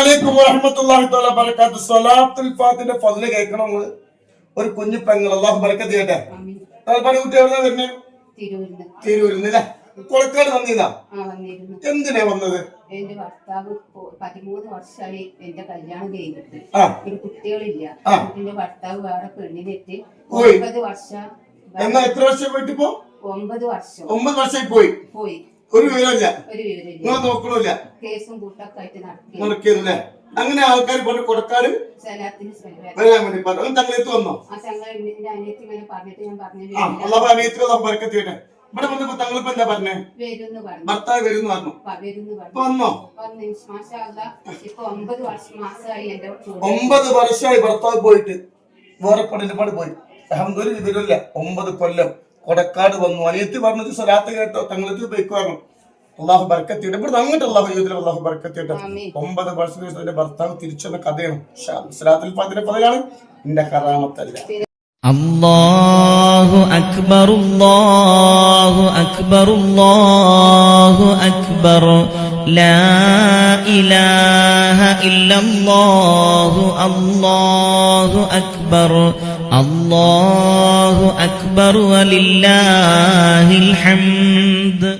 അലൈക്കും വറഹ്മത്തുള്ളാഹി തആല ബറകാത്തു. സ്വലാത്തുൽ ഫാത്തിഹയുടെ ഫضل കേൾക്കണം നമ്മൾ. ഒരു കുഞ്ഞു പെങ്ങൾ അല്ലാഹു ബറക്കത്ത് ചെയ്യട്ടെ. താൽപര്യ കുട്ടി എവിടെ വരുന്നേ? തിരൂരിന്ന് കൊളക്കാട് വന്നീതാ. എന്തിനാ വന്നത്? എന്റെ ഭർത്താവ് 13 വർഷമായി എന്റെ കല്യാണം കഴിഞ്ഞിട്ട് ഒരു കുട്ടികളില്ല. എന്റെ ഭർത്താവ് വേറെ പെണ്ണിനെത്തി 9 വർഷം. എന്നാ എത്ര വർഷം പോയിട്ട് ഇപ്പോ? 9 വർഷം. 9 വർഷമായി പോയി. ഒരു വിവരമില്ല, നിങ്ങൾ നോക്കണില്ല, കേസും കൂട്ടൊക്കെ ആയിട്ട് നടക്കിയല്ലേ? അങ്ങനെ ആൾക്കാർ കൊണ്ട് കൊടുക്കാറ് വരാൻ വേണ്ടി പറഞ്ഞു. തങ്ങളെത്ത് വന്നോ? അള്ളാഹു അനിയത്തിനെ ബർക്കത്ത് ചെയ്യട്ടെ. ഇവിടെ വന്നപ്പോ തങ്ങളിപ്പോ എന്താ പറഞ്ഞേ? ഭർത്താവ് വരുന്നു പറഞ്ഞു. വന്നോ? 9 വർഷമായി ഭർത്താവ് പോയിട്ട് വേറെ പെണ്ണിന്റെ പാട് പോയി. ഒരു വിവരമില്ല. 9 കൊല്ലം കൊടക്കാട് വന്നു. അനിയത്തി പറഞ്ഞത് സ്വലാത്ത് കേട്ടോ, തങ്ങളെത്തി പോയിക്കു പറഞ്ഞു. അള്ളാഹു ബർക്കത്ത് ചെയ്യട്ടെ. ഇവിടെ അങ്ങോട്ട് അള്ളാഹു ജീവിതത്തിൽ അള്ളാഹു ബർക്കത്ത് ചെയ്യട്ടെ. 9 വർഷത്തിന് ശേഷം എന്റെ ഭർത്താവ് തിരിച്ചെന്ന കഥയാണ്. സ്വലാത്തുൽ ഫാത്തിഹയുടെ പദയാണ്, എന്റെ കറാമത്തല്ല. അല്ലാഹു അക്ബർ അല്ലാഹു അക്ബർ അല്ലാഹു അക്ബർ ലാ ഇലാഹ ഇല്ലല്ലാഹു അല്ലാഹു അക്ബർ അല്ലാഹു അക്ബർ വലില്ലാഹിൽ ഹംദ്.